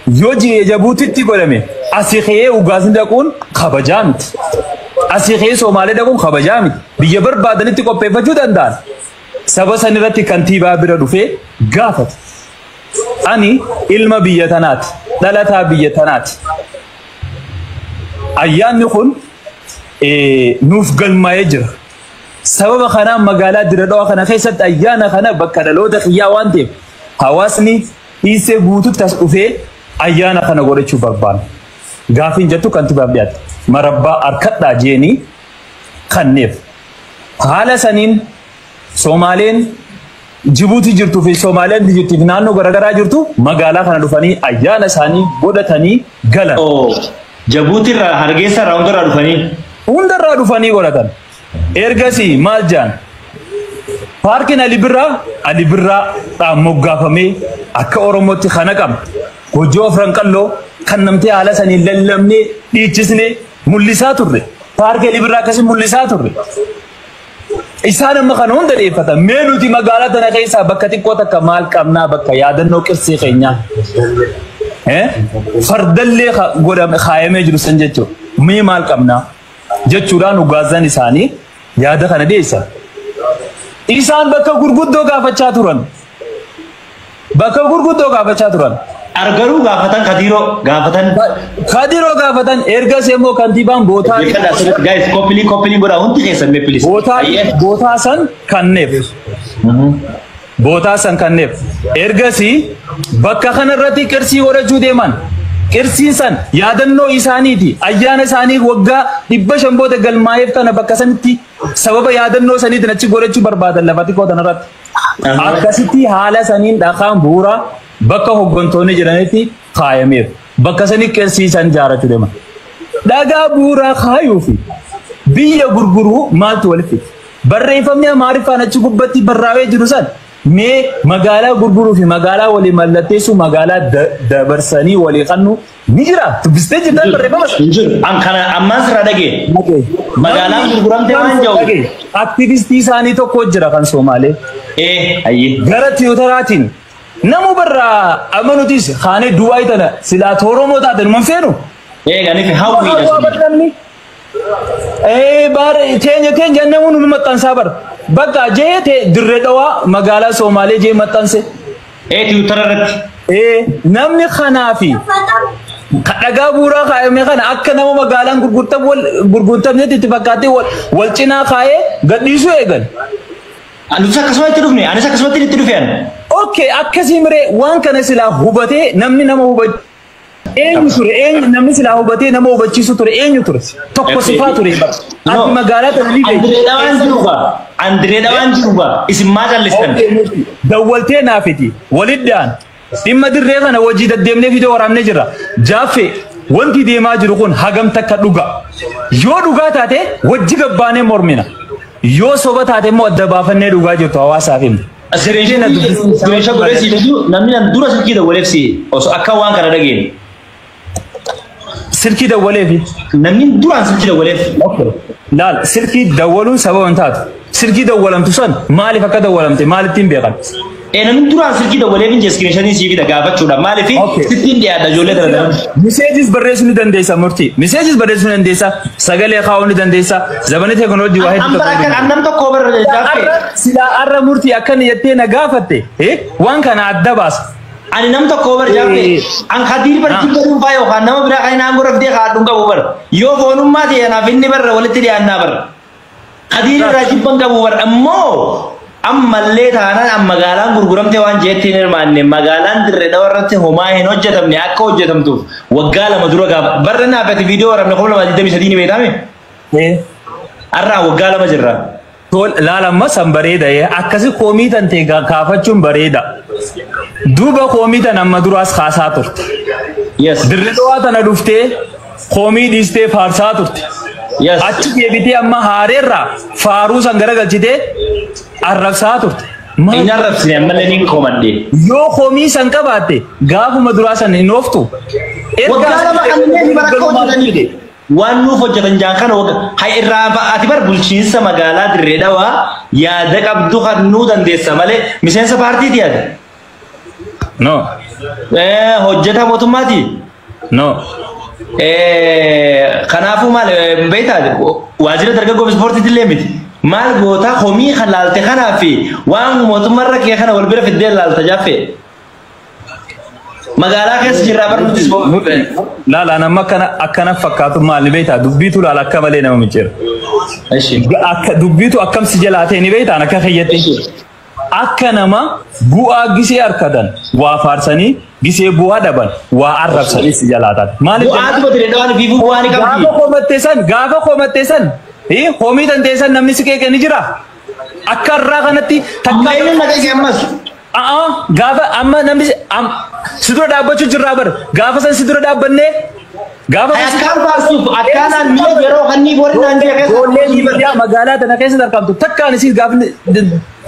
يوجي جابوتي تقولمي أسيخيه وغازن دكون خبجامت أسيخيه سومالي دكون خبجامت بيجبر بعدني تكو بيفجو دندان سبب سنرتي كنتيبا بردوفي غافت أني علم بيتنات دلتا بيتنات أيان نكون نوف قلما يجر سبب خنا مقالة دردوا خنا خيست أيانا خنا بكرلو دخيا وانتي حواسني إيسي بوتو تسوفي أيانا خنا غوري شو بربان غافين جتو كنتيبا بيات مربى أركت داجيني خنيف حالا سنين سومالين جيبوتي جرتو في سومالين دي نانو غرغرا جرتو مغالا خنا دفاني ايانا ساني بودتاني غلا جيبوتي هرگيسا راوندر دفاني وندر دفاني غولتان ارغسي مالجان پاركن علي برا تا موغافمي اكا اوروموتي خنقم وجو فرنقلو كنمتي على سني للمني ديچسني مليساتوري پارك علي برا كسي مليساتوري إسان ما خنون دليل فتا مينو تي مقالة تنا كيسا بكتي قوتا كمال كامنا بكا يادن نو كرسي خينيا فردل لي قولا خايمة جلو سنجتو مي مال كامنا جتشوران وغازان إساني يادا خنا ديسا إسان بكا غرغد دو غافة چاتوران بكا غرغد دو غافة چاتوران أرجرو غافتان خديرو غافتان إرجع سيمو كنتيبان بوتا guys copy بورا هون تيجي me please بوتا سن كنف بوتا سن كنف إرجع سي بكا خنا رتي كرسي ورا جوديمان كرسي سن يادنو إساني دي أيان ساني وقع دبّا شنبو تقل ما يفتنا بكا سنتي سبب يادنو سني تنچي غورا چو برباد الله فاتي كو تنرات أكاسيتي حالا سنين داخام بورا بكا هوغنتوني جرانيتي خايمير بكا سني كرسي سن جارة تدما داغا بورا خايوفي بيا غرغرو مال تولفي برّيفمني معرفة نچو قبتي برّاوي جنوسان مي مقالا غرغرو في مقالا ولي ملتيسو مقالا دبرساني ولي قنو نجرا تبستي جدا برّيفمس نجر أمان سرادگي مقالا غرغرام تيوان جو اكتيفيستي ساني تو كوچ جرا كان سومالي أيه غرط يوتراتين نمو برا أمانوتيس خانه دواي تنا سلا ثورو موتا تن منفينو غاني في هاو ويدا بار تين جنمون متان صبر بقى جه دردوا مقالا سومالي جه متان سي تيوتررت نمني خنافي دغا بورا خايمه خنا اك نمو مقالان غرغرتم نتي تفقاتي والچنا خاي غديسو ايغن أنا سكسوي تروفني أنا سكسوي تروفين اوكي اكسيمري وان كان سلا هوبتي نمني نمو هوبت يسور نمني سلا هوبتي نمو هوبتي سوتور يسور توكو صفاتوري بس انت مقالات اللي اندري دوان جوبا اسم ما جلستن دولتي نافتي ولدان ديما دريغنا وجيد الدمني فيديو ورامني جرا جافي وانتي ديما جركون هاغم تكا دوغا يو دوغا تاتي وجي غبانه مورمينا يو صوبت هذا مو دبافنه دوغا جو تواسا فيم سريجنا سريجا غورسي دو نمنا دورا سلكي دا ولفسي او اكا وان كان دغين سلكي دا ولفي نمين دورا سلكي دا ولف اوكي لا سلكي دولون سبب انتات سلكي دولم تسن مالي فكا دولمت مالي تيم بيقال نمين دورا سلكي دا ولفين جسكريشن سي في دا غافچودا مالي في ستين دي دا جوله دا مسجز بريسن دنديسا مرتي مسجز بريسن دنديسا سغلي خاون دنديسا زبنه تكنولوجي واحد انم تو كوبر جافي سلا ار مرتي اكن يتينا غافته وان كان ادباس أنا نم تو كوبر جافي أن خدير بر جيبرو بايو خان نم برا كاين أنغور فدي خادونغا بوبر يو فونوم ما دي أنا فيني بر ولا تري أنا بر خدير راجيب بنغا بوبر أمو أم ملّي ثانا أم مغالان غرغرام تيوان جيتينر مانne مغالان دردا ورته هما هنو جتمني أكو جتم تو وغالا مدرو غا برنا بيت فيديو ورمنا كل ما جدمي سديني بيتامي أرا وغالا مجرا تول لا لما سنبريدا أكاسي قومي تنتي كافتشون بريدا دوبا قومي تنا مدراس خاصاتور yes دردا تنا دفته قومي ديسته فارساتور yes أشي يبيتي أما هاريرا فارو سانغرا غلطيته أرقصاتور إن الرفسي أملني كوماندي يو قومي سانكا باتي غافو مدراسة نوفتو وغالا ما أمني بركو جدني وانو فوجتن جانكان هاي الرابع أتبر بولشينسا مغالا دريدوا يا دك عبدو خدنو دنديسا مالي مسينسا بارتي دياد no hojjeta mootummaati. No. Kanaafuu maal beektaa waajjira dargaggoo ispoortiitti illee miti. Maal goota homii kan laalte kanaa fi waan mootummaarra kee kana wal bira fiddee laalta jaaffee. Magaalaa keessa jirraa barnuuti ispoortii. Laala nama akkana fakkaatu maal beektaa dubbiitu laala akka malee nama mijeera. Dubbiitu akkam si jalaatee ni beektaa akka kiyyattee. Akka nama bu'aa gisee harkatan waa faarsanii gisee bu'aa dhaban waa arrabsanii si jalaatan. Maaliif gaafa komatteessan homii tanteessan namni si keeke ni jira. Akka irraa kanatti gaafa amma namni si dura dhaabbachuu jirraa bar gaafa san si dura dhaabbannee gaafa akkaan baasuuf akkaanaan mi'a yeroo kannii borinaan keessa magaalaa tana keessa argamtu takkaan isii gaafa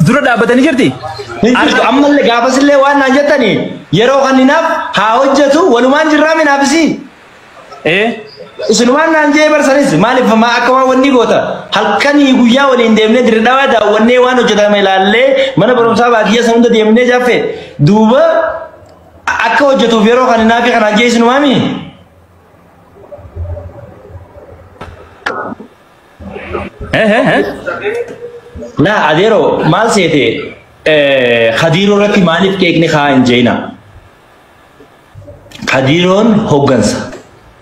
dura dhaabbatanii jirti. Ammallee gaafasillee waan naan jettanii yeroo kanninaaf haa hojjetu walumaan jirraa minaafisi. Isinumaan naan jee barsanis maaliif akka waan wanni goota halkanii guyyaa waliin deemnee dirree daawwannee waan hojjetame ilaallee mana barumsaa baadiyyaa san hunda deemnee jaaffee duuba akka hojjetuuf yeroo kanninaaf kanaan jee isinumaami. Nah, adero maal seete Khadiiroo irratti maaliif keekni kaa hin jeena? Khadiiroon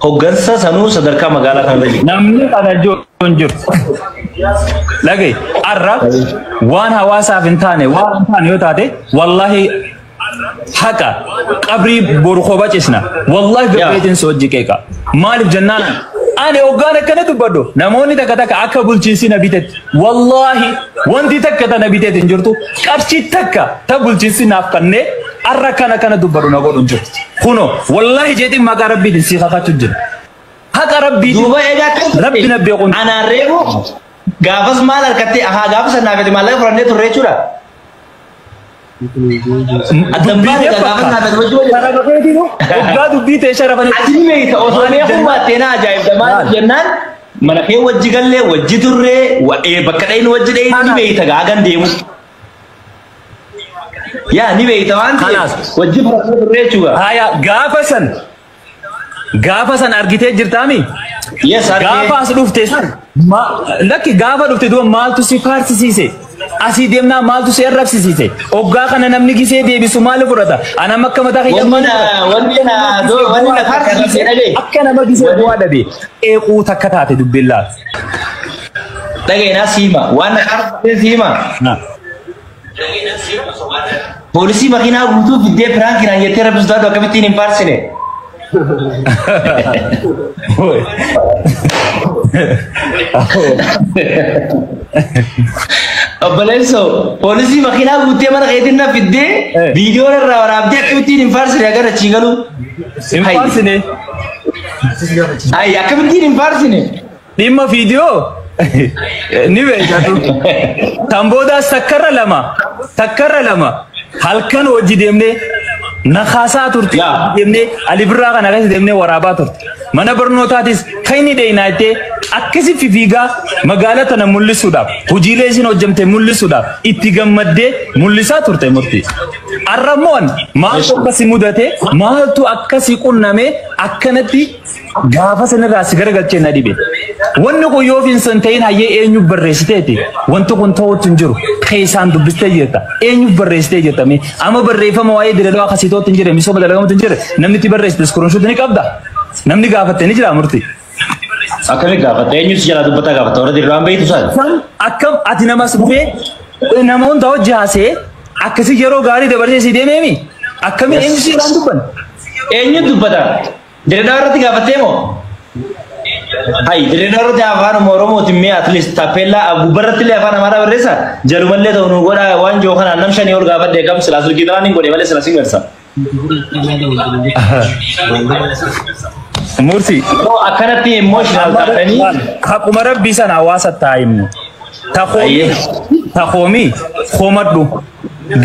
hoggansa sanuu sadarkaa magaalaa kanarra jiru. Namni kana joon jiru. Lagee arra waan hawaasaaf hin taane yoo taate wallahi haqa qabrii boru qoba cisna wallahi beekin soo jiqeeqa maaliif jennaan ani ogaan akkana dubbadhu namoonni takka akka bulchiinsi na bitetti wallahi wanti takka ta na bitetti hin jirtu qarshii takka ta bulchiinsi naaf kannee arra kana dubbadhu na godhu hin jirtu kuno wallahi jeetiin maqaa rabbiitiin si kakachuu jira haqa rabbiitiin duuba egaa rabbi na beekun anaan reebu gaafas maal harkattee gaafa sanaa fedhe maallaqaa furannee turre jechuudha. Adambaare gaafas naa fedhe wajjin waggaa dubbii ta'e sharafanii asii meeyita osoo beekuu baattee na ajaa'ibdamaa jennaan mana kee wajji gallee wajji turree bakka dhayin wajji dhayin ni meeyita gaagan deemu. Yaa ni meeyita waan ta'eef wajji furannee turre jechuudha. Haya gaafa san argitee jirtaami? Yes, gaafa as dhufte san lakki gaafa dhufte duuba maaltu si faarsisiise? Asii deemnaa maaltu si arrabsiise? Oggaa kana namni gisee deebisu maali fudhata? Ana makka mataa wanni na faarsisiise dhabe. Akka nama gisee bu'aa dhabe eequu takka taate dubbillaa. Dhageenaa siima waan na faarsisiise siima. Poolisii makiinaa guutuu fiddee piraankiidhaan jettee rabbisu taatu akkamittiin hin faarsine? Obboleesso poolisii makiinaa guuttee mana keetiin na fiddee viidiyoo irraa waraabdee akkamittiin hin faarsine agarra achii galu. Hin faarsine. Ay akkamittiin hin faarsine. Dhimma viidiyoo ni beekatu. Kan boodaas takkarra lama halkan hojii deemnee nakhasaa turte deemnee alibirraa kana keessa deemnee waraabaa turte. Mana barnootaatis kan inni dheeyinaatee akkasi fiigaa magaalaa tana mul'isuudhaaf hojiilee isin hojjamte mul'isuudhaaf itti gammaddee mul'isaa turte murtii. Arramoon maaltu akkasi mudate maaltu akkasi qunname akkanatti gaafa sanirraa si garagalchee na dhibe. Wanni kun yoo finsan ta'in hayyee eenyu barreessiteeti wanti kun ta'uutu hin jiru keessaan dubbistee jirta eenyu barreessitee jirtame amma barreeffama waa'ee dilaloo akkasiitootti hin jire misooma dalagamuutu hin jire namni itti barreessite iskurinshuuti ni qabda namni gaafatte ni jira murtii. Akkami gaafatte eenyu si jala dubbata gaafatte warra dirraan beektu saal. Akkam ati namas dhufee nama hunda hojii haasee akkasi yeroo gaarii dabarsee si deemeemi akkami eenyu si irraan dubban. Eenyu dubbata dirree irratti gaafattee moo? Hai, dirree irratti afaan Oromootiin mee at least taappeellaa gubbarratti illee afaan Amaaraa barreessa jalumallee ta'u nu godha waan jiru kanaan nam shanii ol gaafadhe kam silaa sulkii tanaan hin godhe malee silaa sin garsa. Murtii. Akkanatti emotional taatanii. Haquma rabbii sana hawaasa taa'imnu. Tahoomii hoomadhu.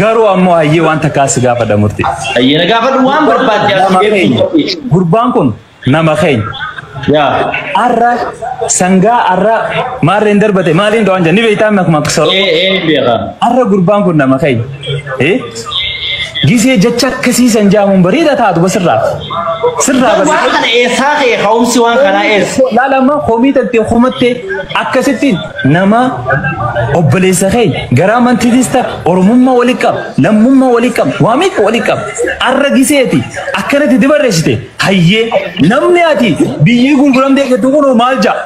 Garuu ammoo hayyee waan takkaas gaafadha murtii. Hayyee na gaafadhu waan barbaadde. Gurbaan kun nama keenya. Ya, arra sangga arra marin darbate marin doan jadi beita mak maksud. Biar. Arra gurbang kun nama kai. gisee jecha akkasii san jaamuun bareeda taatu basirraa sirraa waan kana eessaa kee ka'umsi waan kanaa eessa laalama komii tattee komattee akkasittiin nama obboleessa kee gara amantiitis ta'a oromummaa walii qaba lammummaa walii qaba waa meeqa walii qaba arra giseeti akkanatti dibarreessite hayyee namni ati biyyi gurguramtee jettu kun maal jaa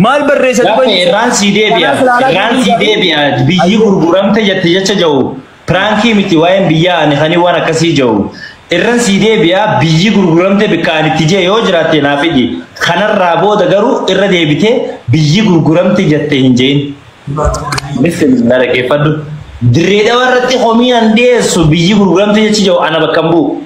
maal barreessa irraan sii deebi'a biyyi gurguramte jette jecha jiru pirankii miti waa'een biyyaa ani kanii waan akkasii jiru irraan sii deebi'a biyyi gurguramte bikkaan itti jee yoo jiraatte naaf fidi kanarraa booda garuu irra deebite biyyi gurguramte jette hin jeen bismillah dhaggeeffadhu dirree dhawarratti homiin deessu biyyi gurguramte jechi jiru ana bakka hin bu'u.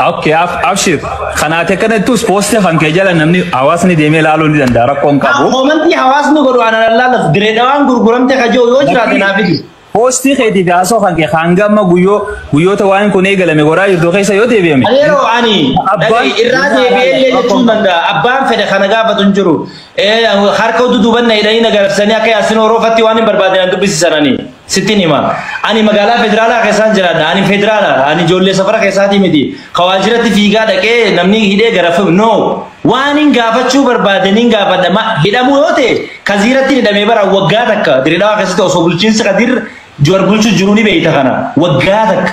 Okay, abshir. Kanaate kana tus poste kan kejala namni hawasni deemee laaluu ni danda'a rakkoon qabu. Komantii hawasni godhu ana lallaalaf direedhaan gurguramte kajoo yoo jiraate naaf fidi. Posti keeti gaasoo kan kee hangama guyyoota waan kun eegalame goraa jirtu keessa yoo deebi'ame. Yeroo ani irraa deebi'ee jechuun danda'a abbaan fedhe kana gaafatu hin jiru. Harka duduubanna hidhanii nagarabsanii akka yaasin horoofatti waan hin barbaadan dubbisisananii. Sittin hima. Ani magaalaa federaalaa keessaan jiraadha. Ani federaala. Ani ijoollee safara keessaati miti. Kawaajiratti fiigaa dhaqee namni hidhee garafamu. No. Waan hin gaafachuu barbaadaniin gaafadha. Hidhamuu yoo ta'e kaziiratti hidhamee bara waggaa takka. Direedhaa keessatti osoo bulchiinsi kadir jawar bulchuu jiru ni beeyta kana. Waggaa takka.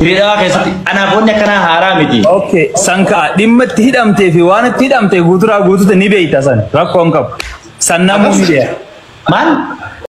Direedhaa keessatti anaaf wanni akkanaa haaraa miti. Okay. Sanka dhimma itti hidhamtee fi waan itti hidhamtee guuturaa guutuutti ni beeyta san. Rakkoon qabu. San namuu miidhee. Maal?